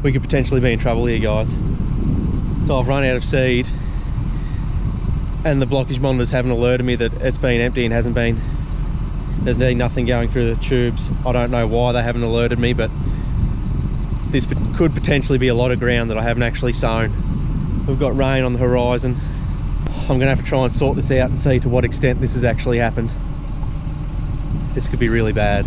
we could potentially be in trouble here, guys. So I've run out of seed, and the blockage monitors haven't alerted me that it's been empty and there's nothing going through the tubes. I don't know why they haven't alerted me, but this could potentially be a lot of ground that I haven't actually sown. We've got rain on the horizon. I'm gonna have to try and sort this out and see to what extent this has actually happened. This could be really bad.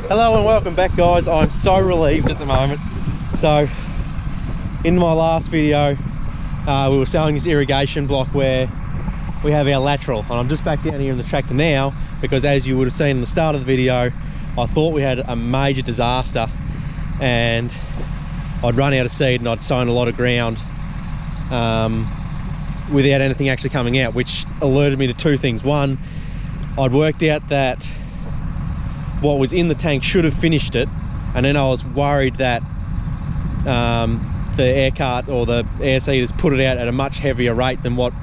Hello and welcome back, guys. I'm so relieved at the moment. So in my last video we were selling this irrigation block where we have our lateral, and I'm just back down here in the tractor now because, as you would have seen in the start of the video, I thought we had a major disaster and I'd run out of seed and I'd sown a lot of ground without anything actually coming out, which alerted me to two things. One, I'd worked out that what was in the tank should have finished it, and then I was worried that the air cart or the air seeders put it out at a much heavier rate than what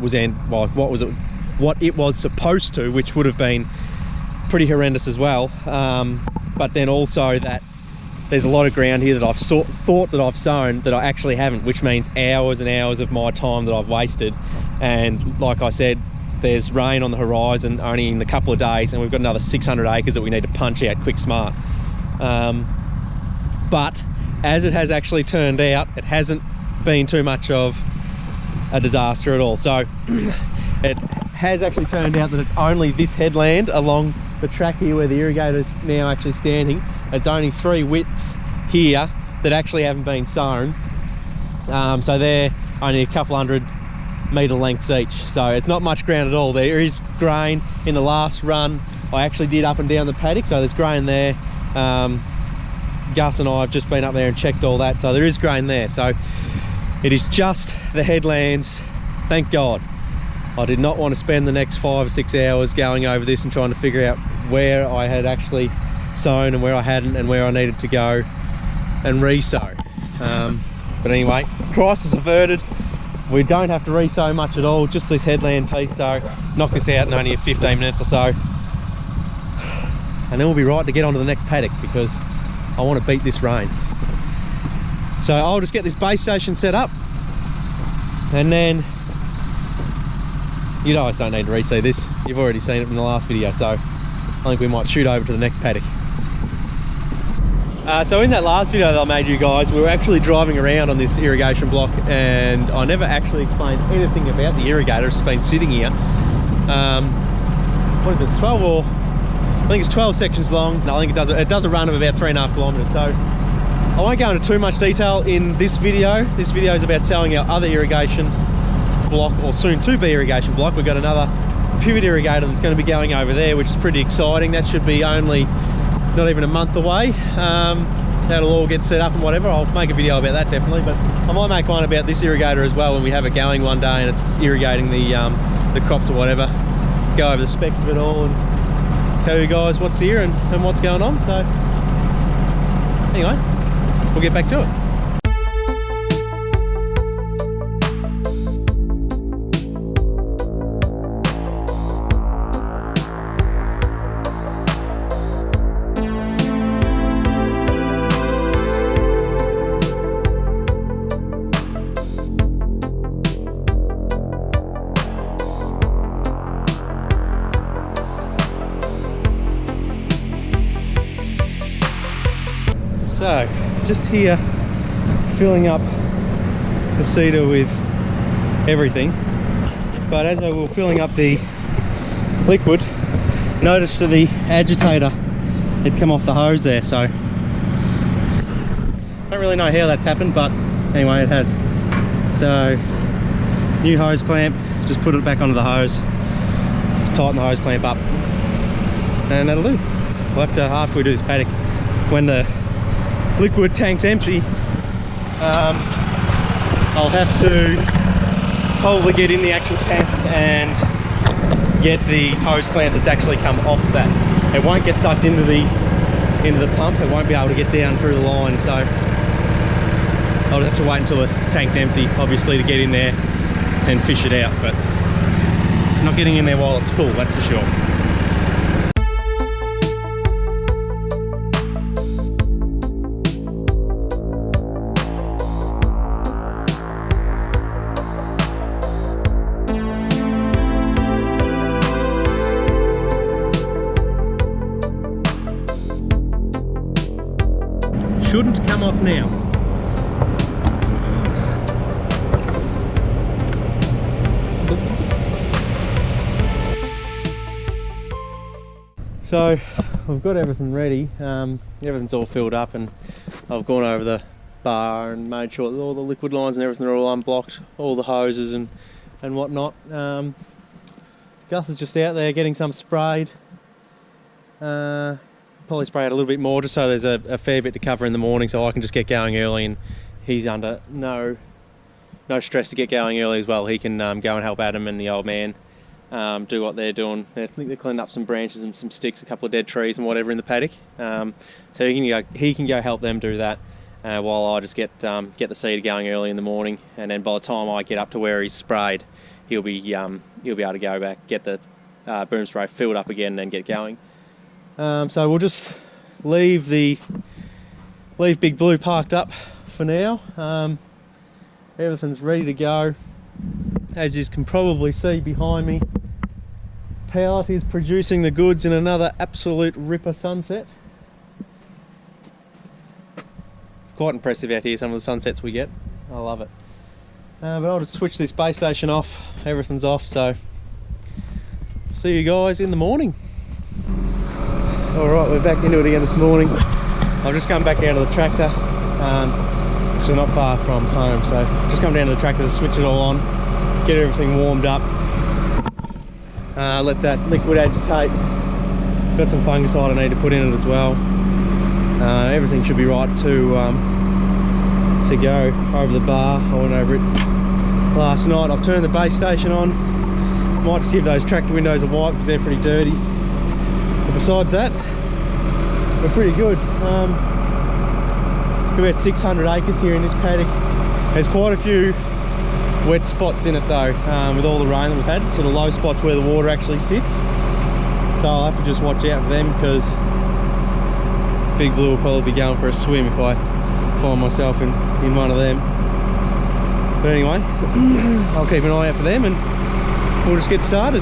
it was supposed to, which would have been pretty horrendous as well. But then also that there's a lot of ground here that I've thought that I've sown that I actually haven't, which means hours and hours of my time that I've wasted. And like I said, there's rain on the horizon only in a couple of days, and we've got another 600 acres that we need to punch out quick smart. But as it has actually turned out, it hasn't been too much of a disaster at all. So it has actually turned out that it's only this headland along the track here where the irrigator's now actually standing. It's only 3 widths here that actually haven't been sown. So they're only a couple hundred metre lengths each, so it's not much ground at all. There is grain in the last run. I actually did up and down the paddock, so there's grain there. Gus and I have just been up there and checked all that, so there is grain there. So it is just the headlands, thank God. I did not want to spend the next 5 or 6 hours going over this and trying to figure out where I had actually sown and where I hadn't, and where I needed to go and re-sow. But anyway, crisis averted. We don't have to re-sow much at all, just this headland piece, so knock this out in only 15 minutes or so. And then we'll be right to get onto the next paddock because I want to beat this rain. So I'll just get this base station set up, and then you guys don't need to re-see this. You've already seen it in the last video, so I think we might shoot over to the next paddock. So in that last video that I made you guys, we were actually driving around on this irrigation block, and I never actually explained anything about the irrigator. It's just been sitting here. What is it, 12 or, I think it's 12 sections long. No, I think it does a run of about 3.5 kilometers. So I won't go into too much detail in this video. This video is about selling our other irrigation block, or soon to be irrigation block. We've got another pivot irrigator that's going to be going over there, which is pretty exciting. That should be only not even a month away. That'll all get set up and whatever. I'll make a video about that definitely, but I might make one about this irrigator as well when we have it going one day and it's irrigating the crops or whatever. Go over the specs of it all and tell you guys what's here and what's going on. So anyway, we'll get back to it. So, just here filling up the seeder with everything, but as I was filling up the liquid, noticed that the agitator had come off the hose there, so don't really know how that's happened, but anyway, it has. So, new hose clamp, just put it back onto the hose, tighten the hose clamp up, and that'll do. We'll have to, after we do this paddock, when the liquid tank's empty, I'll have to probably get in the actual tank and get the hose clamp that's actually come off that. It won't get sucked into the pump. It won't be able to get down through the line, so I'll have to wait until the tank's empty, obviously, to get in there and fish it out, but not getting in there while it's full, that's for sure. Shouldn't come off now. So I've got everything ready. Everything's all filled up, and I've gone over the bar and made sure that all the liquid lines and everything are all unblocked, all the hoses and whatnot. Gus is just out there getting some sprayed. Probably spray it a little bit more just so there's a fair bit to cover in the morning, so I can just get going early, and he's under no stress to get going early as well. He can go and help Adam and the old man do what they're doing. I think they're cleaning up some branches and some sticks, a couple of dead trees and whatever in the paddock. So he can go help them do that while I just get the seeder going early in the morning, and then by the time I get up to where he's sprayed, he'll be able to go back, get the boom spray filled up again, and then get going. So we'll just leave Big Blue parked up for now. Everything's ready to go. As you can probably see behind me, Pallet is producing the goods in another absolute ripper sunset. It's quite impressive out here, some of the sunsets we get. I love it. But I'll just switch this base station off. Everything's off, so see you guys in the morning. Alright, we're back into it again this morning. I've just come back out of the tractor, which is not far from home, so just come down to the tractor to switch it all on, get everything warmed up, let that liquid agitate. Got some fungicide I need to put in it as well. Everything should be right to go over the bar. I went over it last night. I've turned the base station on. Might just give those tractor windows a wipe because they're pretty dirty. But besides that, we're pretty good. We've about 600 acres here in this paddock. There's quite a few wet spots in it though, with all the rain that we've had, sort of low spots where the water actually sits. So I'll have to just watch out for them, because Big Blue will probably be going for a swim if I find myself in one of them. But anyway, I'll keep an eye out for them and we'll just get started.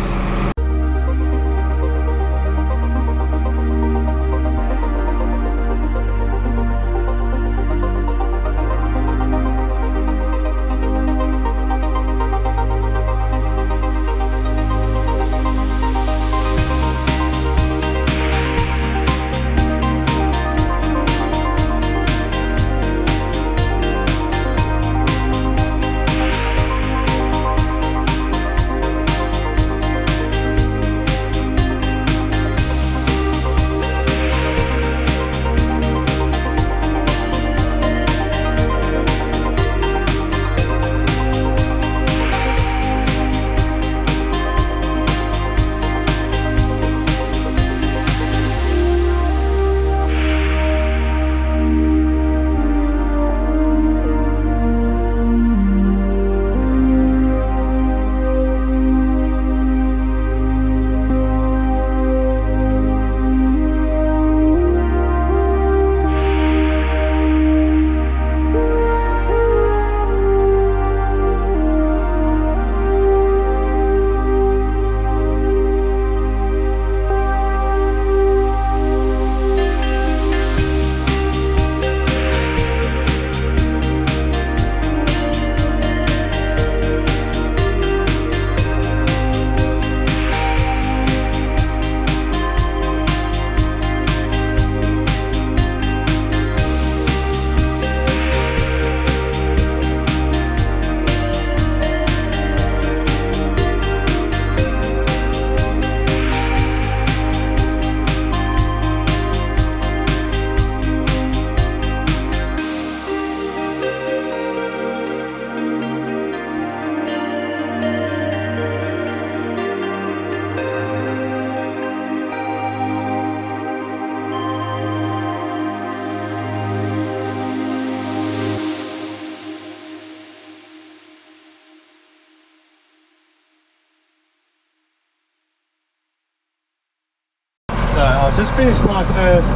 So I've just finished my first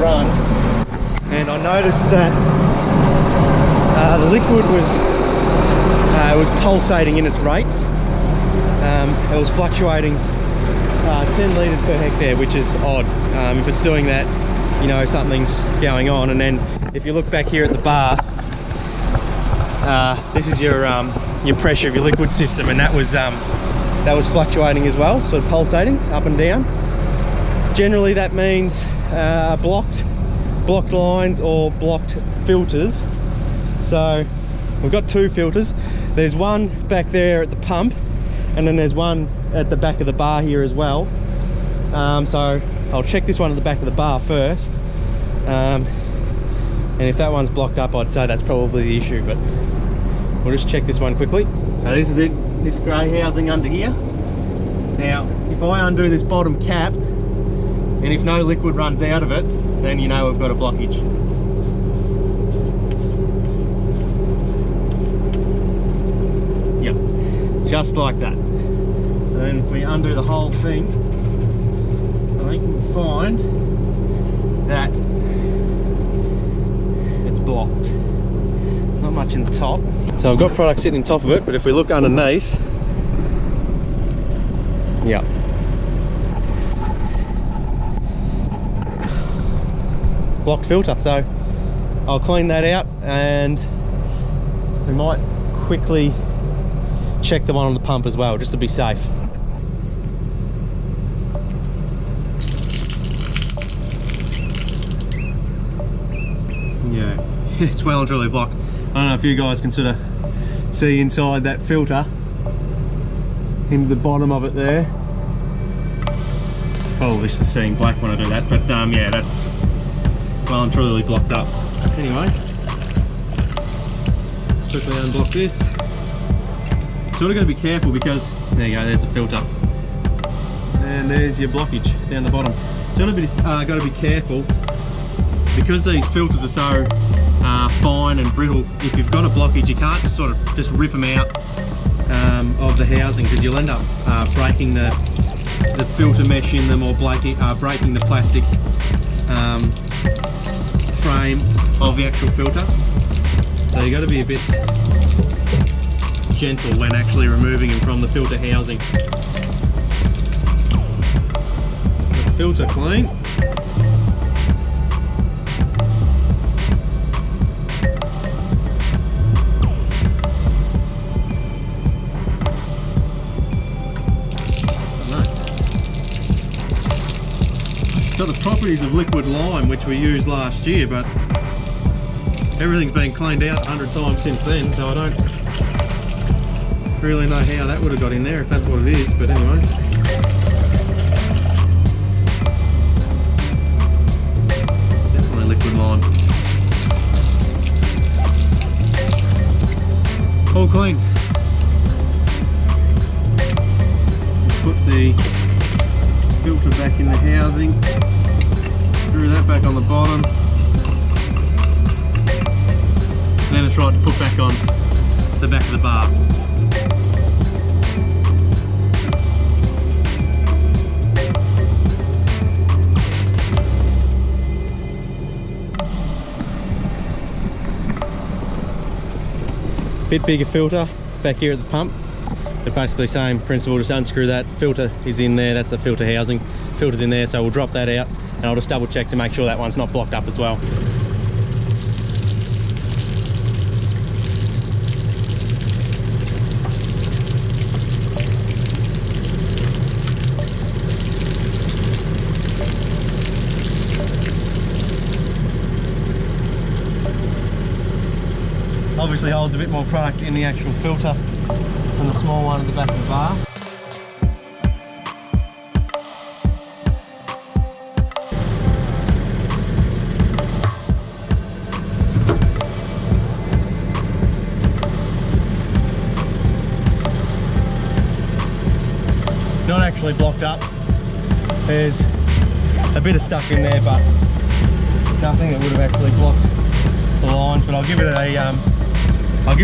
run, and I noticed that the liquid was pulsating in its rates. It was fluctuating 10 litres per hectare, which is odd. If it's doing that, you know something's going on. And then if you look back here at the bar, this is your pressure of your liquid system, and that was fluctuating as well, sort of pulsating up and down. Generally that means blocked lines or blocked filters. So we've got two filters. There's one back there at the pump, and then there's one at the back of the bar here as well. So I'll check this one at the back of the bar first, and if that one's blocked up, I'd say that's probably the issue, but we'll just check this one quickly. So this is it, this grey housing under here. Now if I undo this bottom cap, and if no liquid runs out of it, then you know we've got a blockage. Yep, just like that. So then if we undo the whole thing, I think we'll find that it's blocked. There's not much in the top. So I've got product sitting on top of it, but if we look underneath, yeah, blocked filter. So I'll clean that out, and we might quickly check the one on the pump as well, just to be safe. Yeah, it's well and truly blocked. I don't know if you guys can sort of see inside that filter, into the bottom of it there. Probably just seeing black when I do that, but yeah, that's well and truly blocked up. Anyway, quickly unblock this. Sort of got to be careful because there you go, there's the filter, and there's your blockage down the bottom. Sort of got to be careful because these filters are so fine and brittle. If you've got a blockage, you can't just sort of just rip them out of the housing, because you'll end up breaking the filter mesh in them, or breaking the plastic frame of the actual filter. So you got to be a bit gentle when actually removing them from the filter housing. The filter clean. Got the properties of liquid lime, which we used last year, but everything's been cleaned out 100 times since then, so I don't really know how that would have got in there, if that's what it is, but anyway. Definitely liquid lime. All clean. Put the filter back in the housing, screw that back on the bottom, and then it's right to put back on the back of the bar. Bit bigger filter back here at the pump, but basically same principle. Just unscrew that, filter is in there, that's the filter housing, filter's in there, so we'll drop that out, and I'll just double check to make sure that one's not blocked up as well. Obviously holds a bit more product in the actual filter than the small one at the back of the bar. Not actually blocked up. There's a bit of stuff in there, but nothing that would have actually blocked the lines. But I'll give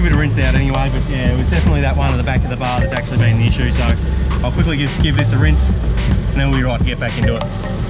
it a rinse out anyway. But yeah, it was definitely that one at the back of the bar that's actually been the issue. So I'll quickly give this a rinse, and then we'll be right to get back into it.